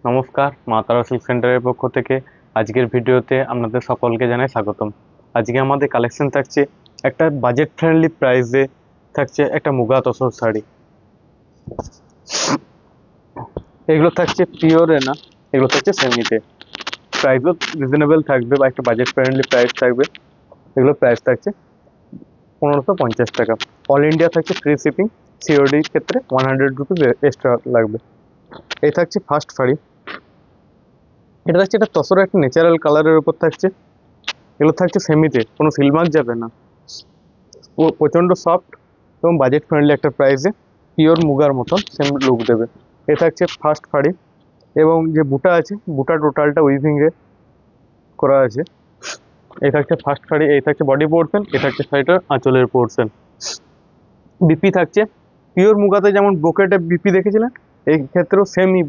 নমস্কার, মা তারা সিল্ক সেন্টারের পক্ষ থেকে আজকের ভিডিওতে আপনাদের সকলকে জানাই স্বাগতম। আজকে আমাদের কালেকশন থাকছে একটা বাজেট ফ্রেন্ডলি প্রাইসে, থাকছে একটা মুগা তসর শাড়ি। এগুলো থাকছে পিওরে না, এগুলো থাকছে সেমিতে। প্রাইসও রিজনেবল থাকবে বা একটা বাজেট ফ্রেন্ডলি প্রাইস থাকবে। এগুলো প্রাইস থাকছে 1550 টাকা। অল ইন্ডিয়া থাকছে ফ্রি শিপিং। সিওডির ক্ষেত্রে 100 রুপিস এক্সট্রা লাগবে। এই থাকছে ফার্স্ট শাড়ি। এটা থাকছে একটা তসরের একটা ন্যাচারাল কালারের উপর থাকছে। এগুলো থাকছে সেমিতে, কোনো সিলমার্ক যাবে না। ও প্রচণ্ড সফট এবং বাজেট ফ্রেন্ডলি একটা প্রাইসে পিওর মুগার মতন সেম লুক দেবে। এ থাকছে ফার্স্ট শাড়ি এবং যে বুটা আছে, বুটা টোটালটা উইভিংয়ে করা আছে। এই থাকছে ফার্স্ট শাড়ি, এই থাকছে বডি পোর্শন, এ থাকছে শাড়িটার আঁচলের পোর্শন। বিপি থাকছে পিওর মুগাতে যেমন ব্রোকেটে বিপি দেখেছিলেন, এই ক্ষেত্রেও সেমই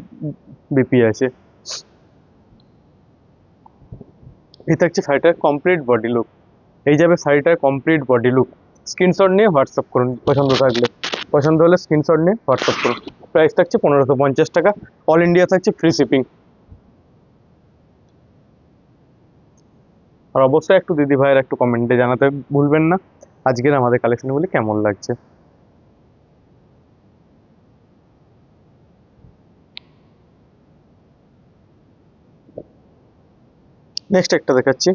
বিপি আছে। এই থাকছে শাড়িটার কমপ্লিট বডি লুক। এই যাবে শাড়িটার কমপ্লিট বডি লুক। স্ক্রিনশট নিয়ে হোয়াটসঅ্যাপ করুন, পছন্দ থাকলে। পছন্দ হলে স্ক্রিনশট নিয়ে হোয়াটসঅ্যাপ করুন। প্রাইস থাকছে 1550 টাকা। অল ইন্ডিয়া থাকছে ফ্রি শিপিং। আর অবশ্যই একটু দিদি ভাইয়ের একটু কমেন্টে জানাতে ভুলবেন না আজকের আমাদের কালেকশনগুলি কেমন লাগছে। নেক্সট একটা দেখাচ্ছি।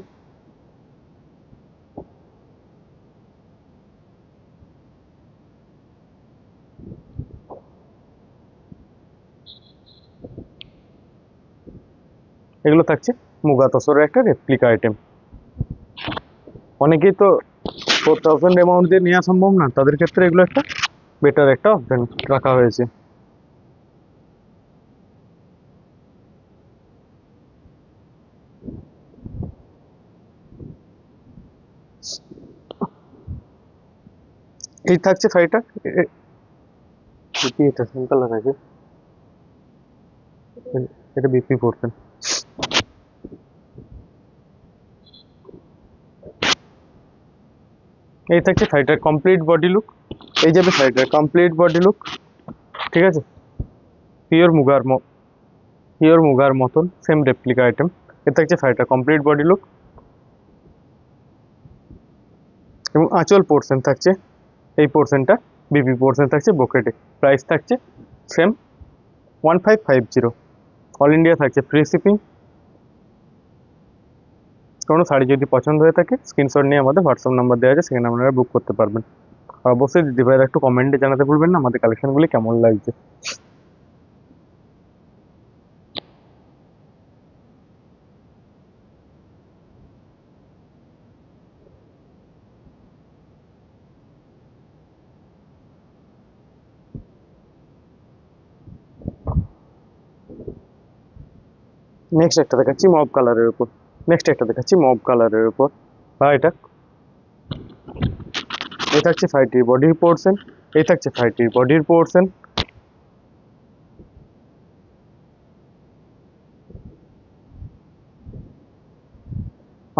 এগুলো থাকছে মুগা তসরের একটা রেপ্লিকা আইটেম। অনেকেই তো 4000 অ্যামাউন্ট দিয়ে নেওয়া সম্ভব না, তাদের ক্ষেত্রে এগুলো একটা বেটার একটা অপশন রাখা হয়েছে। এই থাকছে শাড়িটা। বিপি, এটা সেম কালার আছে। এটা বিপি পোর্শন। এই থাকছে শাড়িটার কমপ্লিট বডি লুক। এই যাবে শাড়িটার কমপ্লিট বডি লুক। ঠিক আছে, পিওর মুগার পিওর মুগার মতন সেম রেপ্লিকা আইটেম। এ থাকছে শাড়িটার কমপ্লিট বডি লুক এবং আঁচল পোর্শন থাকছে এই পোর্শনটা বিপি পোর্শন থাকছে বকেটে। প্রাইস থাকছে সেম 1550। অল ইন্ডিয়া থাকছে ফ্রি শিপিং। কোনো শাড়ি যদি পছন্দ হয়ে থাকে স্ক্রিনশট নিয়ে আমাদের হোয়াটসঅ্যাপ নাম্বার দেওয়া আছে, সেখানে আপনারা বুক করতে পারবেন। আর অবশ্যই দিদিভাইরা একটু কমেন্টে জানাতে ভুলবেন না আমাদের কালেকশনগুলি কেমন লাগছে। নেক্সট একটা দেখাচ্ছি মব কালারের উপর। আর এটা এই থাকছে শাড়িটির বডির পোর্শন। এই থাকছে শাড়িটির বডির পোর্শন।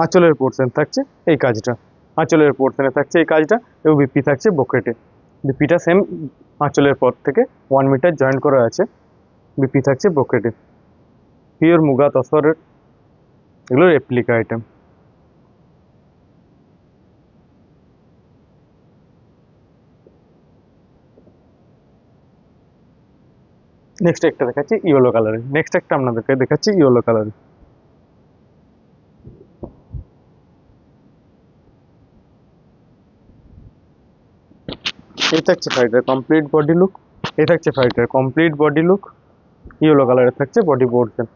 আঁচলের পোর্শন থাকছে এই কাজটা। আঁচলের পোর্শনে থাকছে এই কাজটা এবং বিপি থাকছে বকেটে। বিপিটা সেম আঁচলের পর থেকে 1 মিটার জয়েন করা আছে। বিপি থাকছে বকেটে। পিওর মুগা তসরের এগুলো রেপ্লিকা আইটেম। নেক্সট একটা দেখাচ্ছি ইয়েলো কালারের। নেক্সট একটা আপনাদেরকে দেখাচ্ছি ইয়েলো কালারের। এই থাকছে শাড়িটার কমপ্লিট বডি লুক। এই থাকছে শাড়িটার কমপ্লিট বডি লুক। ইয়েলো কালারের থাকছে বডি পোর্শন।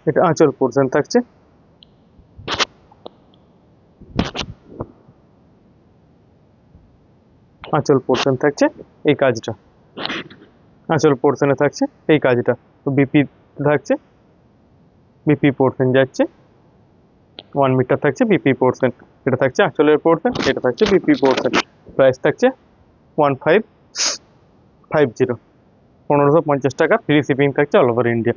এটা আঁচল পোর্শন থাকছে। আঁচল পোর্শন থাকছে এই কাজটা। আঁচল পোর্শনে থাকছে এই কাজটা। তো বিপি থাকছে, বিপি পোর্শন যাচ্ছে 1 মিটার থাকছে বিপি পোর্শন। এটা থাকছে আঁচলের পোর্শন, এটা থাকছে বিপি পোর্শন। প্রাইস থাকছে 1550। 1550 টাকা। ফ্রি শিপিং থাকছে অল ওভার ইন্ডিয়া।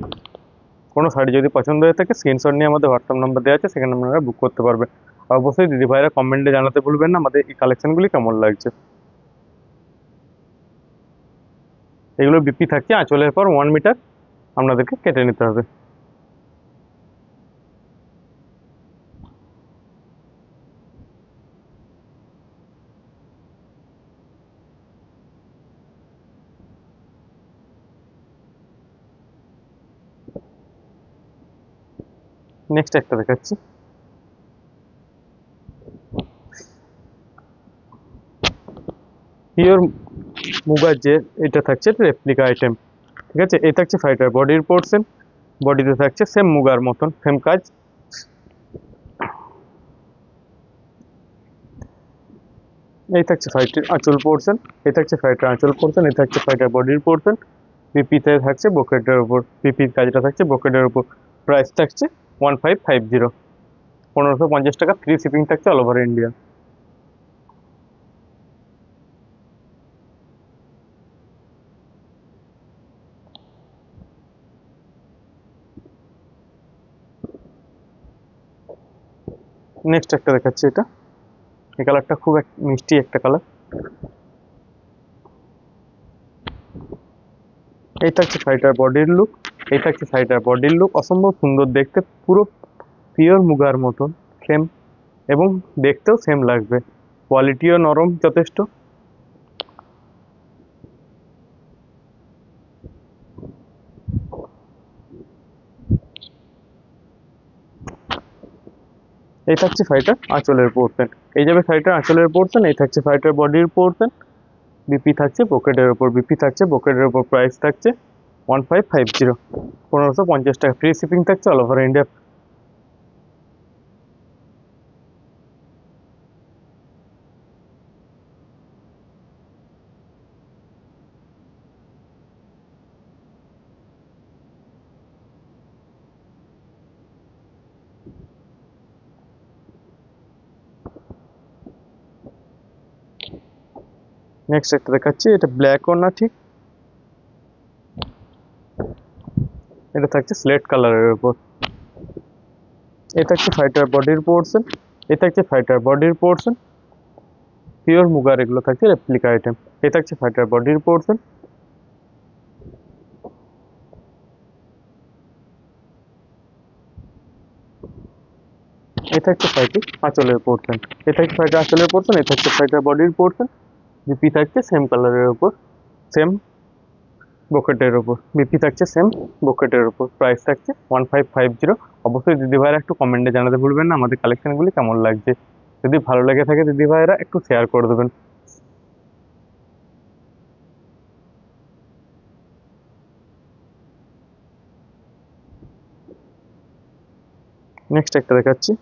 কোনো শাড়ি যদি পছন্দ হয়ে থাকে স্ক্রিনশট নিয়ে আমাদের হোয়াটসঅ্যাপ নাম্বার দেওয়া আছে, সেখানে আপনারা বুক করতে পারবেন। আর অবশ্যই দিদিভাইরা কমেন্টে জানাতে ভুলবেন না আমাদের এই কালেকশনগুলি কেমন লাগছে। এগুলো বিপি থাকছে আঁচলের পর 1 মিটার আপনাদেরকে কেটে নিতে হবে। নেক্সট একটা দেখাচ্ছি, পিওর মুগার যে এটা থাকছে রেপ্লিকা আইটেম, ঠিক আছে। এই থাকছে ফাইটার বডির পোর্শন, বডিতে থাকছে সেম মুগার মতন সেম কাজ। এই থাকছে ফাইটার আঁচল পোর্শন, এই থাকছে ফাইটার আঁচল পোর্শন, এই থাকছে ফাইটার বডির পোর্শন। বিপিতে থাকছে ব্রোকেডের উপর, বিপির কাজটা থাকছে ব্রোকেডের উপর। প্রাইস থাকছে 1550, 1550 টাকা, ফ্রি শিপিং থাকছে অল ওভার ইন্ডিয়া। নেক্সট একটা দেখাচ্ছি, এটা এই কালারটা খুব মিষ্টি একটা কালার। এই থাকছে ফাইটার বডির লুক, এই থাকছে ফাইটার বডির লুক, অসম্ভব সুন্দর দেখতে, পুরো পিওর মুগার মতন সেম, এবং দেখতেও সেম লাগবে, কোয়ালিটিও নরম যথেষ্ট। এই থাকছে ফাইটার আঁচলের পোর্শন, এই যাবে ফাইটার আঁচলের পোর্শন, এই থাকছে ফাইটার বডির পোর্শন। বিপি থাকছে পকেটের ওপর, বিপি থাকছে পকেটের ওপর। প্রাইস থাকছে 1550, 1550 টাকা, ফ্রি শিপিং থাকছে অল ওভার ইন্ডিয়া। নেক্সট একটা দেখাচ্ছি, এটা ব্ল্যাকও না ঠিক, এটা থাকছে স্লেট কালারের উপর। এটা থাকছে ফাইটার বডির পোর্শন, এটা থাকছে ফাইটার বডির পোর্শন, পিওর মুগার এগুলো থাকছে রেপ্লিকা আইটেম। এটা থাকছে ফাইটার বডির পোর্শন, এটা থাকছে ফাইটার আঁচলের পোর্শন, এটা থাকছে ফাইটার আঁচলের পোর্শন, এটা থাকছে ফাইটার বডির পোর্শন। বিপি থাকছে সেম কালারের উপর, সেম বকেটের উপর, বিপি থাকছে সেম বকেটের উপর। প্রাইস থাকছে 1550। অবশ্যই দিদিভাইরা একটু কমেন্টে জানাতে ভুলবেন না আমাদের কালেকশনগুলি কেমন লাগছে। যদি ভালো লেগে থাকে দিদিভাইরা একটু শেয়ার করে দেবেন। নেক্সট একটা দেখাচ্ছি,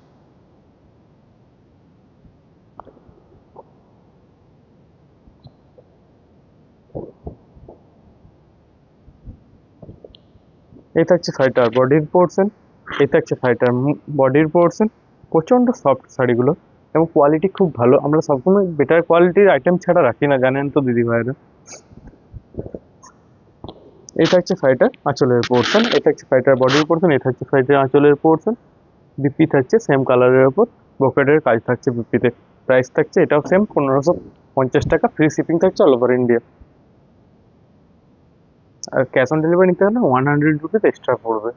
এই থাকছে ফাইটার বডির পোর্শন, এই থাকছে ফাইটার বডির পোর্শন। প্রচণ্ড সফট শাড়িগুলো এবং কোয়ালিটি খুব ভালো, আমরা সবসময় বেটার কোয়ালিটির আইটেম ছাড়া রাখি না, জানেন তো দিদিভাইরা। এই থাকছে ফাইটার আঁচলের পোর্শন, এই থাকছে ফাইটার বডির পোর্শন, এই থাকছে ফাইটার আঁচলের পোর্শন। বিপি থাকছে সেম কালারের ওপর, ব্রোকেডের কাজ থাকছে বিপিতে। প্রাইস থাকছে এটাও সেম 1550 টাকা, ফ্রি শিপিং থাকছে অল ওভার ইন্ডিয়া। আর ক্যাশ অন ডেলিভারি নিতে হলে 100 রুপিস এক্সট্রা পড়বে।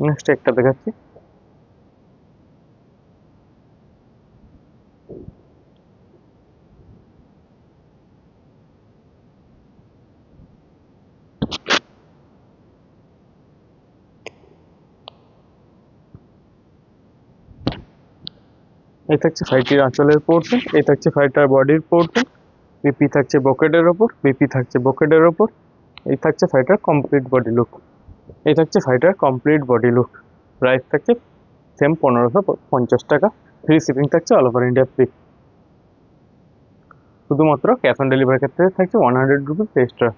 নেক্সট একটা দেখাচ্ছি, এই থাকছে ফাইটির আঁচলের পোর্শন, এই থাকছে ফাইটার বডির পোর্শন। বিপি থাকছে বকেটের ওপর, বিপি থাকছে বকেটের ওপর। এই থাকছে ফাইটার কমপ্লিট বডি লুক, এই থাকছে fighter complete body look. Price থাকছে সেম 1550 টাকা, ফ্রি শিপিং থাকছে অল ওভার ইন্ডিয়া ফ্রি। শুধুমাত্র ক্যাশ অন ডেলিভারির ক্ষেত্রে থাকছে 100 রুপিস এক্সট্রা।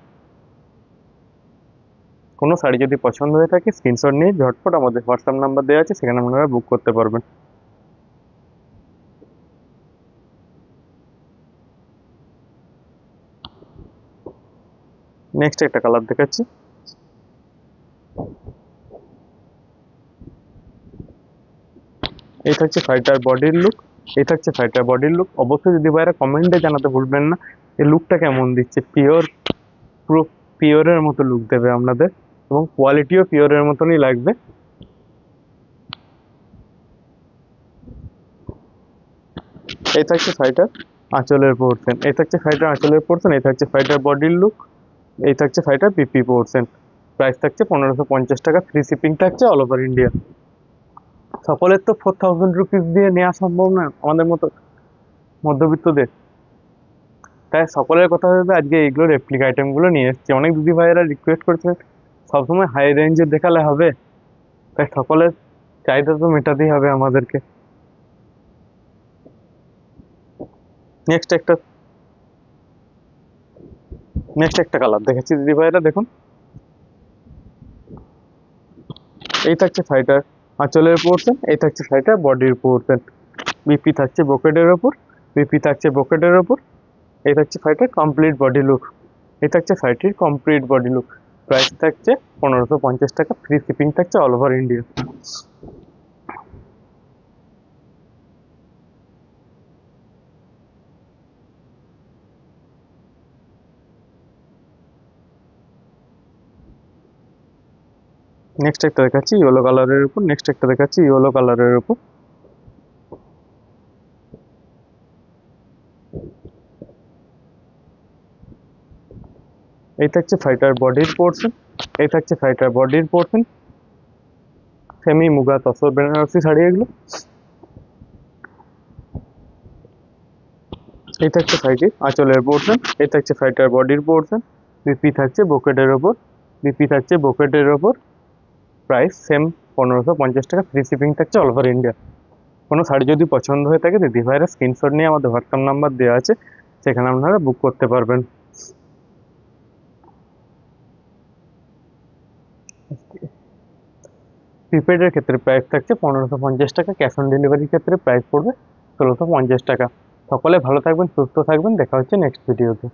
কোনো শাড়ি যদি পছন্দ হয়ে থাকে স্ক্রিনশট নিয়ে ঝটপট আমাদের হোয়াটসঅ্যাপ নাম্বার দেওয়া আছে, সেখানে আপনারা বুক করতে পারবেন। নেক্সট একটা কালার দেখাচ্ছি। এই থাকছে শাড়িটার বডির লুক। এই থাকছে শাড়িটার বডির লুক। অবশ্যই যদি ভাইরা কমেন্টে জানাতে ভুলবেন না এই লুকটা কেমন দিচ্ছে। পুরো পিওরের মতো লুক দেবে আপনাদের, এবং কোয়ালিটিও পিওরের মতনই লাগবে। এই থাকছে শাড়িটার আঁচলের পোর্শন। এই থাকছে শাড়িটার আঁচলের পোর্শন। এই থাকছে শাড়িটার বডির লুক। এই থাকছে শাড়িটার পিপি পোর্শন। প্রাইস থাকছে 1550 টাকা, ফ্রি শিপিং থাকছে অল ওভার ইন্ডিয়া। সকলের তো 4000 রুপিস দিয়ে নেওয়া সম্ভব না আমাদের মতো মধ্যবিত্তদের, তাই সকলের কথা ভেবে আজকে এইগুলো রেপ্লিকা আইটেমগুলো নিয়ে এসেছি। অনেক দিদি ভাইয়েরা রিকোয়েস্ট করেছিলেন সবসময় হাই রেঞ্জের দেখালে হবে, তাই সকলের চাহিদা তো মেটাতেই হবে আমাদেরকে। নেক্সট একটা কালার দেখাচ্ছি দিদি ভাইয়েরা, দেখুন। এই থাকছে শাড়িটার আঁচলের পোর্শন। এই থাকছে শাড়িটার বডির পোর্শন। বিপি থাকছে ব্রোকেডের ওপর। বিপি থাকছে ব্রোকেডের ওপর। এই থাকছে শাড়িটার কমপ্লিট বডি লুক। এই থাকছে শাড়িটির কমপ্লিট বডি লুক। প্রাইস থাকছে 1550 টাকা, ফ্রি শিপিং থাকছে অল ওভার ইন্ডিয়া। নেক্সট একটা দেখাচ্ছি ইয়েলো কালারের উপর। নেক্সট একটা দেখাচ্ছি ইয়েলো কালারের উপর। এই থাকছে শাড়িটার বডির পোর্শন। এই থাকছে শাড়িটার বডির পোর্শন। সেমি মুগা তসর বেনারসি শাড়ি এগুলো। এই থাকছে শাড়িটির আঁচলের পোর্শন। এই থাকছে শাড়িটার বডির পোর্শন। বিপি থাকছে ব্রোকেডের ওপর। বিপি থাকছে ব্রোকেডের ওপর। প্রাইস সেম 1550 টাকা, ফ্রি শিপিং থাকছে অল ওভার ইন্ডিয়া। কোনো শাড়ি যদি পছন্দ হয়ে থাকে দিদি ভাইরা স্ক্রিনশট নিয়ে আমাদের হোয়াটসঅ্যাপ নাম্বার দেওয়া আছে, সেখানে আপনারা বুক করতে পারবেন। প্রিপেডের ক্ষেত্রে প্রাইস থাকছে 1550 টাকা, ক্যাশ অন ডেলিভারির ক্ষেত্রে প্রাইস পড়বে 1650 টাকা। সকলে ভালো থাকবেন, সুস্থ থাকবেন, দেখা হচ্ছে নেক্সট ভিডিওতে।